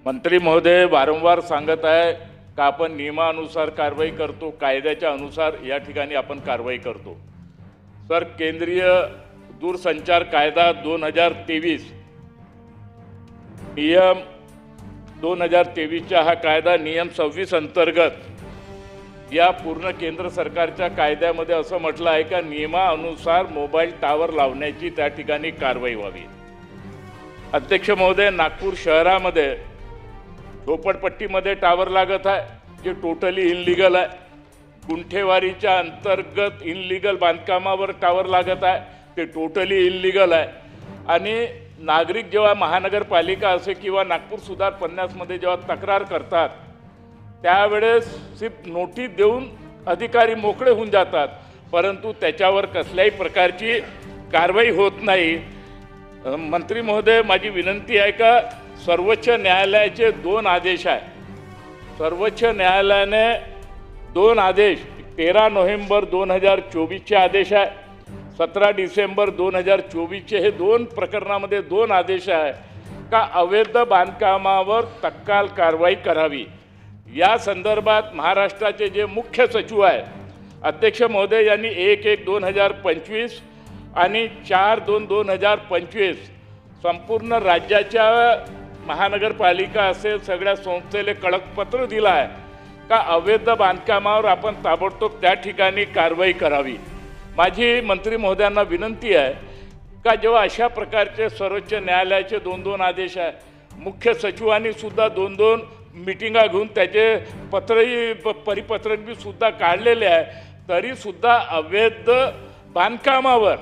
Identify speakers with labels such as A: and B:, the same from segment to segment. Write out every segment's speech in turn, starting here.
A: मंत्री महोदय वारंवार सांगत आहे का आपण नियमानुसार कारवाई करतो, कायद्याच्या अनुसार या ठिकाणी आपण कारवाई करतो। सर, केंद्रीय दूरसंचार कायदा 2023 नियम 2023चा हा कायदा नियम 26 अंतर्गत या पूर्ण केंद्र सरकारच्या कायद्यामध्ये असं म्हटलं आहे का नियमानुसार मोबाईल टावर लावण्याची त्या ठिकाणी कारवाई व्हावी। अध्यक्ष महोदय, नागपूर शहरामध्ये झोपडपट्टीमध्ये टावर लागत आहे जे टोटली इनलिगल आहे। गुंठेवारीच्या अंतर्गत इनलिगल बांधकामावर टावर लागत आहे ते टोटली इनलिगल आहे। आणि नागरिक जेव्हा महानगरपालिका असे किंवा नागपूर सुधार 50 मध्ये जेव्हा तक्रार करतात त्यावेळेस सिर्फ नोटीस देऊन अधिकारी मोकळे होऊन जातात, परंतु त्याच्यावर कसल्याही प्रकारची कारवाई होत नाही। मंत्री महोदय, माझी विनंती आहे का सर्वोच्च न्यायालयाचे 2 आदेश आहे। सर्वोच्च न्यायालयाने 2 आदेश 13 नोव्हेंबर 2024चे आदेश आहे, 17 डिसेंबर 2024चे हे 2 प्रकरणामध्ये 2 आदेश आहे का अवैध बांधकामावर तत्काळ कारवाई करावी। या संदर्भात महाराष्ट्राचे जे मुख्य सचिव आहे अध्यक्ष महोदय यांनी 1/1/2025 आणि 4/2/2025 संपूर्ण राज्याच्या महानगरपालिका असेल सगळ्या संस्थेला कडक पत्र दिलं आहे का अवैध बांधकामावर आपण ताबडतोब त्या ठिकाणी कारवाई करावी। माझी मंत्री महोदयांना विनंती आहे का जेव्हा अशा प्रकारचे सर्वोच्च न्यायालयाचे 2 आदेश आहे, मुख्य सचिवांनी सुद्धा 2 मीटिंगा घेऊन त्याचे पत्रही परिपत्रक बी सुद्धा काढलेले आहे, तरी सुद्धा अवैध बांधकामावर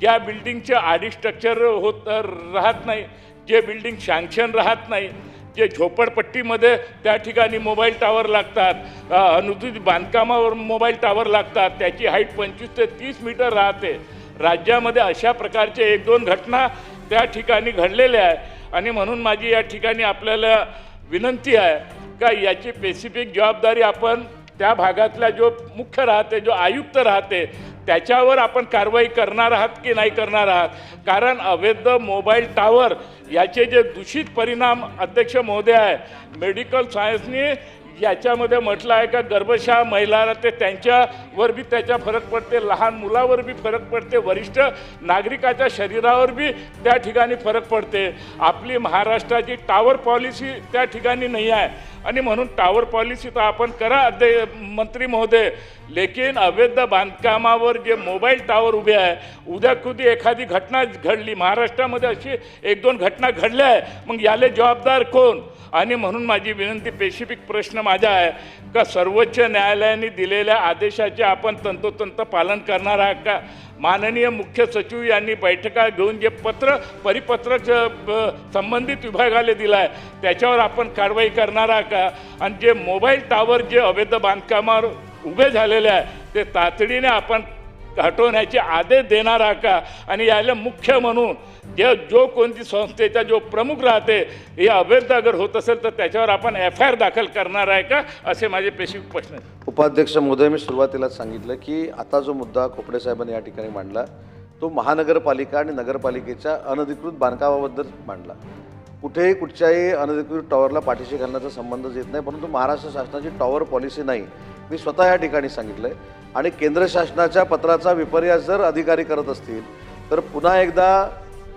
A: ज्या बिल्डिंगचे आडी स्ट्रक्चर होत राहत नाही, जे बिल्डिंग सँक्शन राहत नाही, जे झोपडपट्टीमध्ये त्या ठिकाणी मोबाईल टावर लागतात, अनुचित बांधकामावर मोबाईल टावर लागतात, त्याची हाईट 25 ते 30 मीटर राहते। राज्यामध्ये अशा प्रकारचे 1-2 घटना त्या ठिकाणी घडलेल्या आहे आणि म्हणून माझी या ठिकाणी आपल्याला विनंती आहे का याची स्पेसिफिक जबाबदारी आपण त्या भागातला जो मुख्य राहते, जो आयुक्त राहते त्याच्यावर आपण कारवाई करणार आहात की नाही करणार आहात। कारण अवैध मोबाईल टावर याचे जे दूषित परिणाम अध्यक्ष महोदय आहे, मेडिकल सायन्सने याच्यामध्ये म्हटलं आहे का गर्भशा महिलाला ते त्यांच्यावर बी त्याचा फरक पडते, लहान मुलावर बी फरक पडते, वरिष्ठ नागरिकाच्या शरीरावर बी त्या ठिकाणी फरक पडते। आपली महाराष्ट्राची टावर पॉलिसी त्या ठिकाणी नाही आहे आणि म्हणून टावर पॉलिसी तर आपण करा मंत्री महोदय, लेकिन अवैध बांधकामावर जे मोबाईल टावर उभे आहे, उद्या कधी एखादी घटना घडली, महाराष्ट्रामध्ये अशी 1-2 घटना घडल्या आहे, मग याले जबाबदार कोण। आणि म्हणून माझी विनंती, स्पेसिफिक प्रश्न माझा आहे का सर्वोच्च न्यायालयाने दिलेल्या आदेशाचे आपण तंतोतंत पालन करणार आहात का। माननीय मुख्य सचिव यांनी बैठका घेऊन जे परिपत्रक संबंधित विभागाला दिलं आहे त्याच्यावर आपण कारवाई करणार आहात का। आणि जे मोबाईल टावर जे अवैध बांधकामावर उभे झालेले आहे ते तातडीने आपण हटवण्याचे आदेश देणार आहात का। आणि याला मुख्य म्हणून जो कोणती संस्थेचा जो प्रमुख राहते हे अवैध अगर होत असेल तर त्याच्यावर आपण FIR दाखल करणार आहे का, असे माझे स्पेसिफिक प्रश्न आहेत।
B: उपाध्यक्ष महोदय, मी सुरुवातीला सांगितलं की आता जो मुद्दा खोपडे साहेबांनी या ठिकाणी मांडला तो महानगरपालिका आणि नगरपालिकेच्या अनधिकृत बांधकामाबद्दल मांडला। कुठेही कुठच्याही अनधिकृत टॉवरला पाठीशी घालण्याचा संबंध येत नाही, परंतु महाराष्ट्र शासनाची टॉवर पॉलिसी नाही, मी स्वतः या ठिकाणी सांगितलं आहे। आणि केंद्र शासनाच्या पत्राचा विपर्यास जर अधिकारी करत असतील तर पुन्हा एकदा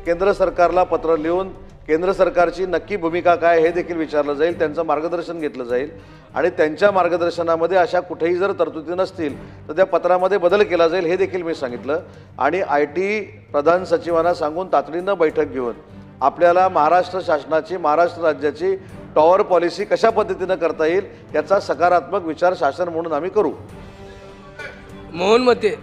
B: केंद्र सरकारला पत्र लिहून केंद्र सरकारची नक्की भूमिका काय हे देखील विचारलं जाईल, त्यांचं मार्गदर्शन घेतलं जाईल आणि त्यांच्या मार्गदर्शनामध्ये अशा कुठेही जर तरतुदी नसतील तर त्या पत्रामध्ये बदल केला जाईल हे देखील मी सांगितलं। आणि IT प्रधान सचिवांना सांगून तातडीनं बैठक घेऊन आपल्याला महाराष्ट्र शासनाची, महाराष्ट्र राज्याची टॉवर पॉलिसी कशा पद्धतीनं करता येईल याचा सकारात्मक विचार शासन म्हणून आम्ही करू।
C: मोहन मते